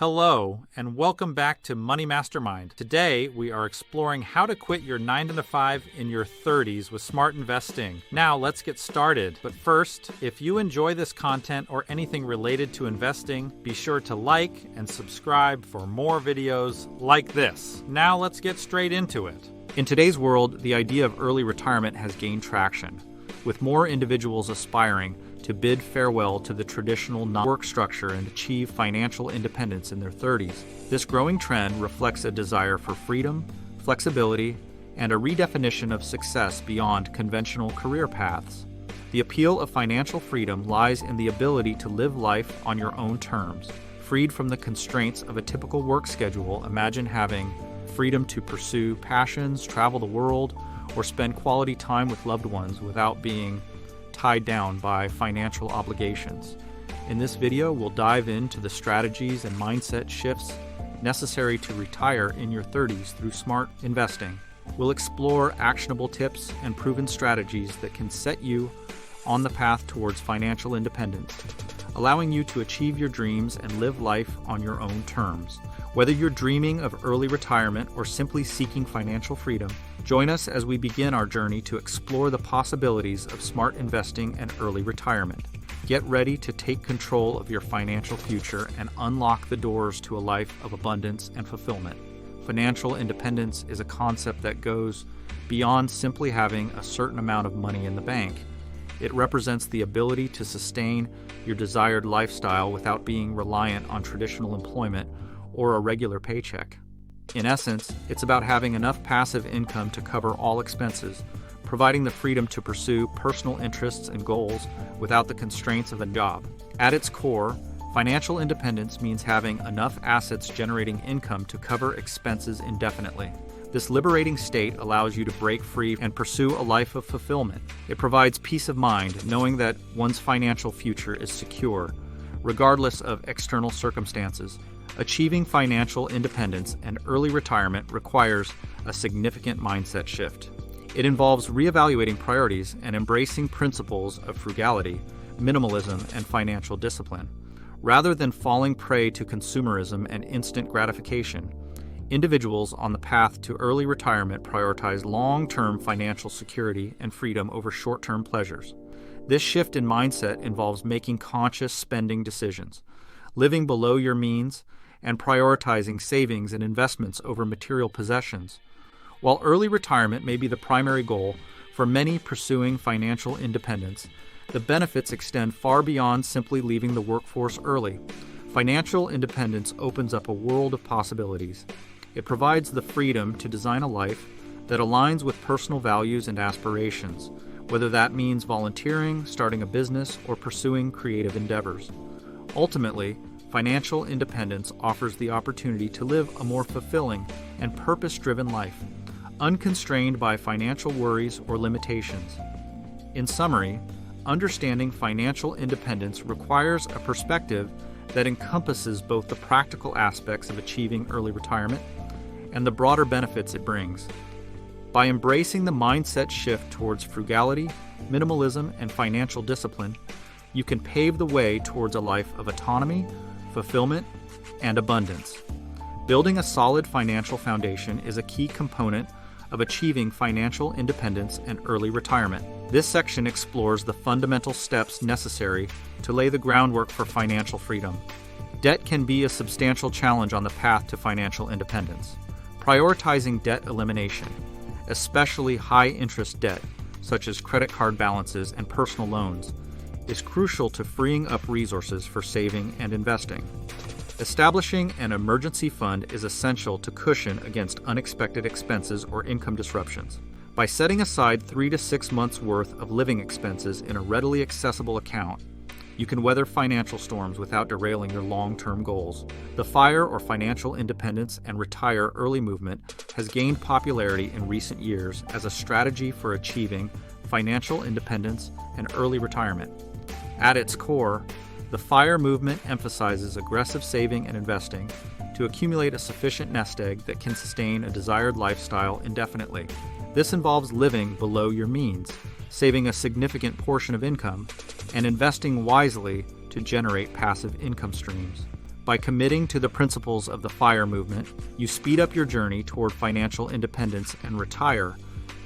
Hello, and welcome back to Money Mastermind. Today, we are exploring how to quit your 9-to-5 in your 30s with smart investing. Now, let's get started. But first, if you enjoy this content or anything related to investing, be sure to like and subscribe for more videos like this. Now, let's get straight into it. In today's world, the idea of early retirement has gained traction, with more individuals aspiring to bid farewell to the traditional work structure and achieve financial independence in their 30s. This growing trend reflects a desire for freedom, flexibility, and a redefinition of success beyond conventional career paths. The appeal of financial freedom lies in the ability to live life on your own terms. Freed from the constraints of a typical work schedule, imagine having freedom to pursue passions, travel the world, or spend quality time with loved ones without being tied down by financial obligations. In this video, we'll dive into the strategies and mindset shifts necessary to retire in your 30s through smart investing. We'll explore actionable tips and proven strategies that can set you on the path towards financial independence, allowing you to achieve your dreams and live life on your own terms. Whether you're dreaming of early retirement or simply seeking financial freedom, join us as we begin our journey to explore the possibilities of smart investing and early retirement. Get ready to take control of your financial future and unlock the doors to a life of abundance and fulfillment. Financial independence is a concept that goes beyond simply having a certain amount of money in the bank. It represents the ability to sustain your desired lifestyle without being reliant on traditional employment or a regular paycheck. In essence, it's about having enough passive income to cover all expenses, providing the freedom to pursue personal interests and goals without the constraints of a job. At its core, financial independence means having enough assets generating income to cover expenses indefinitely. This liberating state allows you to break free and pursue a life of fulfillment. It provides peace of mind knowing that one's financial future is secure, regardless of external circumstances. Achieving financial independence and early retirement requires a significant mindset shift. It involves reevaluating priorities and embracing principles of frugality, minimalism, and financial discipline. Rather than falling prey to consumerism and instant gratification, individuals on the path to early retirement prioritize long-term financial security and freedom over short-term pleasures. This shift in mindset involves making conscious spending decisions, living below your means, and prioritizing savings and investments over material possessions. While early retirement may be the primary goal for many pursuing financial independence, the benefits extend far beyond simply leaving the workforce early. Financial independence opens up a world of possibilities. It provides the freedom to design a life that aligns with personal values and aspirations, whether that means volunteering, starting a business, or pursuing creative endeavors. Ultimately, financial independence offers the opportunity to live a more fulfilling and purpose-driven life, unconstrained by financial worries or limitations. In summary, understanding financial independence requires a perspective that encompasses both the practical aspects of achieving early retirement and the broader benefits it brings. By embracing the mindset shift towards frugality, minimalism, and financial discipline, you can pave the way towards a life of autonomy, fulfillment, and abundance. Building a solid financial foundation is a key component of achieving financial independence and early retirement. This section explores the fundamental steps necessary to lay the groundwork for financial freedom. Debt can be a substantial challenge on the path to financial independence. Prioritizing debt elimination, especially high-interest debt, such as credit card balances and personal loans, is crucial to freeing up resources for saving and investing. Establishing an emergency fund is essential to cushion against unexpected expenses or income disruptions. By setting aside 3 to 6 months' worth of living expenses in a readily accessible account, you can weather financial storms without derailing your long-term goals. The FIRE or Financial Independence and Retire Early movement has gained popularity in recent years as a strategy for achieving financial independence and early retirement. At its core, the FIRE movement emphasizes aggressive saving and investing to accumulate a sufficient nest egg that can sustain a desired lifestyle indefinitely. This involves living below your means, saving a significant portion of income, and investing wisely to generate passive income streams. By committing to the principles of the FIRE movement, you speed up your journey toward financial independence and retire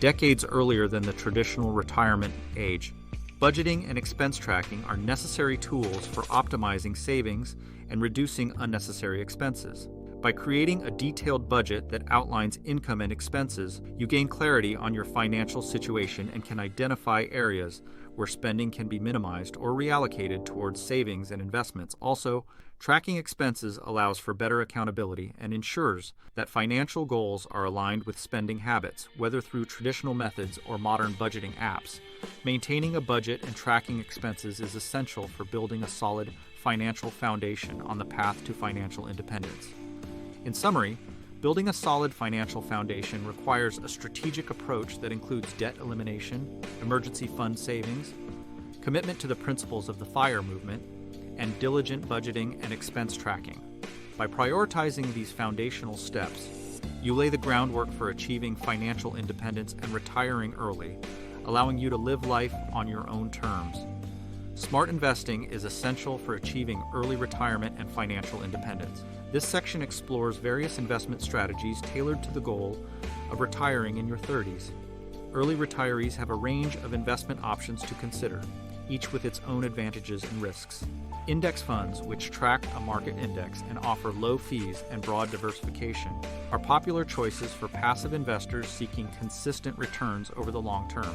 decades earlier than the traditional retirement age. Budgeting and expense tracking are necessary tools for optimizing savings and reducing unnecessary expenses. By creating a detailed budget that outlines income and expenses, you gain clarity on your financial situation and can identify areas where spending can be minimized or reallocated towards savings and investments. Also, tracking expenses allows for better accountability and ensures that financial goals are aligned with spending habits, whether through traditional methods or modern budgeting apps. Maintaining a budget and tracking expenses is essential for building a solid financial foundation on the path to financial independence. In summary, building a solid financial foundation requires a strategic approach that includes debt elimination, emergency fund savings, commitment to the principles of the FIRE movement, and diligent budgeting and expense tracking. By prioritizing these foundational steps, you lay the groundwork for achieving financial independence and retiring early, allowing you to live life on your own terms. Smart investing is essential for achieving early retirement and financial independence. This section explores various investment strategies tailored to the goal of retiring in your 30s. Early retirees have a range of investment options to consider, each with its own advantages and risks. Index funds, which track a market index and offer low fees and broad diversification, are popular choices for passive investors seeking consistent returns over the long term.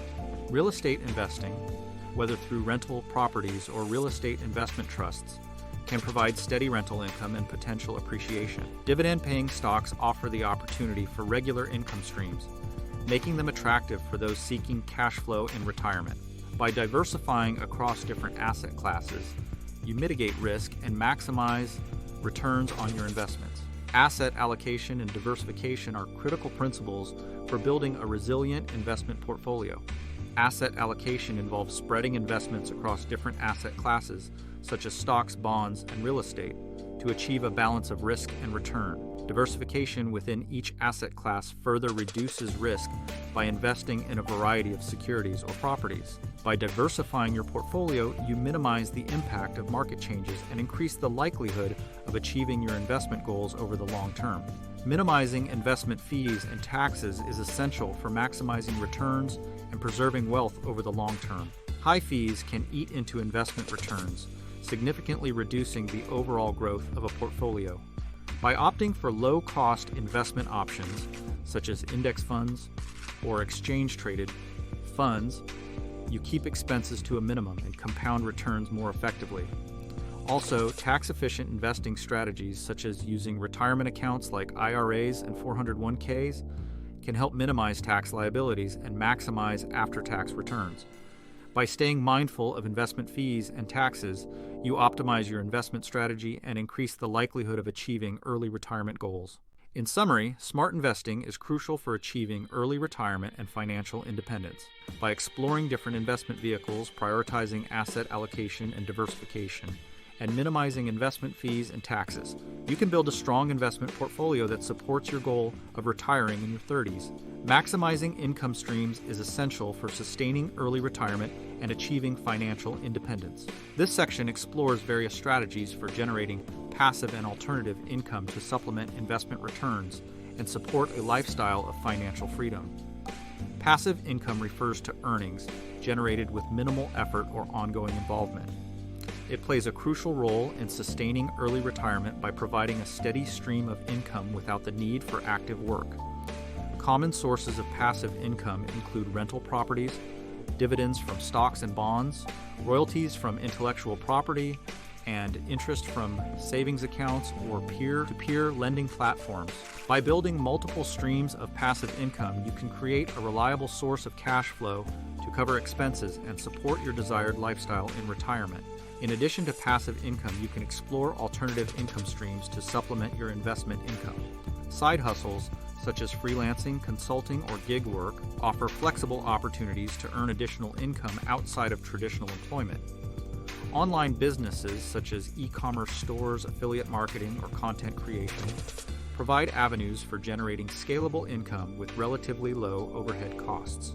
Real estate investing, whether through rental properties or real estate investment trusts, can provide steady rental income and potential appreciation. Dividend-paying stocks offer the opportunity for regular income streams, making them attractive for those seeking cash flow in retirement. By diversifying across different asset classes, you mitigate risk and maximize returns on your investments. Asset allocation and diversification are critical principles for building a resilient investment portfolio. Asset allocation involves spreading investments across different asset classes, such as stocks, bonds, and real estate, to achieve a balance of risk and return. Diversification within each asset class further reduces risk by investing in a variety of securities or properties. By diversifying your portfolio, you minimize the impact of market changes and increase the likelihood of achieving your investment goals over the long term. Minimizing investment fees and taxes is essential for maximizing returns and preserving wealth over the long term. High fees can eat into investment returns, significantly reducing the overall growth of a portfolio. By opting for low-cost investment options, such as index funds or exchange-traded funds, you keep expenses to a minimum and compound returns more effectively. Also, tax-efficient investing strategies such as using retirement accounts like IRAs and 401ks can help minimize tax liabilities and maximize after-tax returns. By staying mindful of investment fees and taxes, you optimize your investment strategy and increase the likelihood of achieving early retirement goals. In summary, smart investing is crucial for achieving early retirement and financial independence. By exploring different investment vehicles, prioritizing asset allocation and diversification, and minimizing investment fees and taxes, you can build a strong investment portfolio that supports your goal of retiring in your 30s. Maximizing income streams is essential for sustaining early retirement and achieving financial independence. This section explores various strategies for generating passive and alternative income to supplement investment returns and support a lifestyle of financial freedom. Passive income refers to earnings generated with minimal effort or ongoing involvement. It plays a crucial role in sustaining early retirement by providing a steady stream of income without the need for active work. Common sources of passive income include rental properties, dividends from stocks and bonds, royalties from intellectual property, and interest from savings accounts or peer-to-peer lending platforms. By building multiple streams of passive income, you can create a reliable source of cash flow to cover expenses and support your desired lifestyle in retirement. In addition to passive income, you can explore alternative income streams to supplement your investment income. Side hustles, such as freelancing, consulting, or gig work, offer flexible opportunities to earn additional income outside of traditional employment. Online businesses, such as e-commerce stores, affiliate marketing, or content creation, provide avenues for generating scalable income with relatively low overhead costs.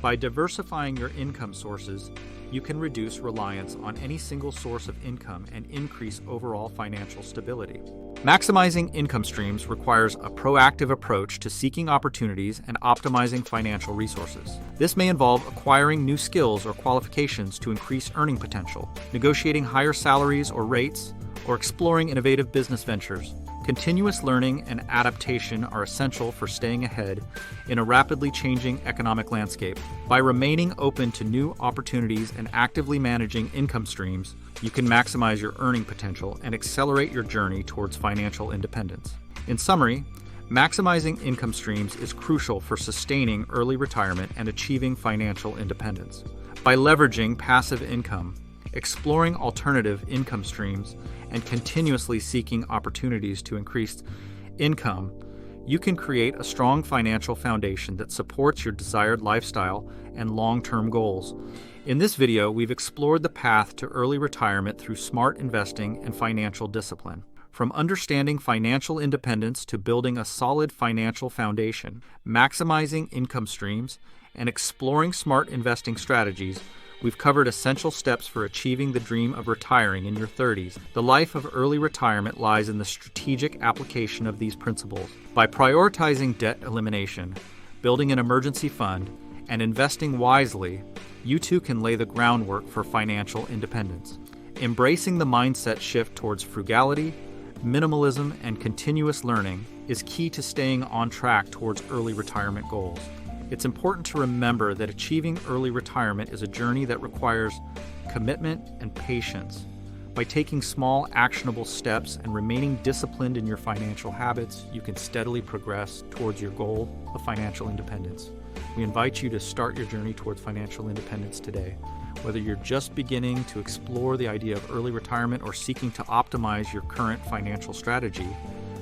By diversifying your income sources, you can reduce reliance on any single source of income and increase overall financial stability. Maximizing income streams requires a proactive approach to seeking opportunities and optimizing financial resources. This may involve acquiring new skills or qualifications to increase earning potential, negotiating higher salaries or rates, or exploring innovative business ventures. Continuous learning and adaptation are essential for staying ahead in a rapidly changing economic landscape. By remaining open to new opportunities and actively managing income streams, you can maximize your earning potential and accelerate your journey towards financial independence. In summary, maximizing income streams is crucial for sustaining early retirement and achieving financial independence. By leveraging passive income, exploring alternative income streams, and continuously seeking opportunities to increase income, you can create a strong financial foundation that supports your desired lifestyle and long-term goals. In this video, we've explored the path to early retirement through smart investing and financial discipline. From understanding financial independence to building a solid financial foundation, maximizing income streams, and exploring smart investing strategies, we've covered essential steps for achieving the dream of retiring in your 30s. The life of early retirement lies in the strategic application of these principles. By prioritizing debt elimination, building an emergency fund, and investing wisely, you too can lay the groundwork for financial independence. Embracing the mindset shift towards frugality, minimalism, and continuous learning is key to staying on track towards early retirement goals. It's important to remember that achieving early retirement is a journey that requires commitment and patience. By taking small, actionable steps and remaining disciplined in your financial habits, you can steadily progress towards your goal of financial independence. We invite you to start your journey towards financial independence today. Whether you're just beginning to explore the idea of early retirement or seeking to optimize your current financial strategy,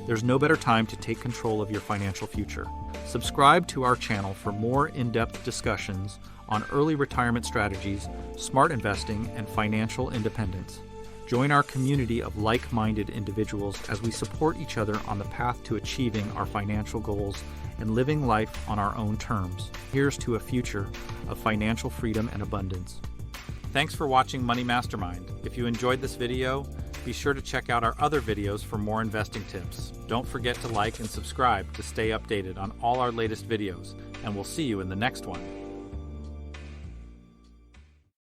there's no better time to take control of your financial future. Subscribe to our channel for more in-depth discussions on early retirement strategies, smart investing, and financial independence. Join our community of like-minded individuals as we support each other on the path to achieving our financial goals and living life on our own terms. Here's to a future of financial freedom and abundance. Thanks for watching Money Mastermind. If you enjoyed this video, be sure to check out our other videos for more investing tips. Don't forget to like and subscribe to stay updated on all our latest videos, and we'll see you in the next one.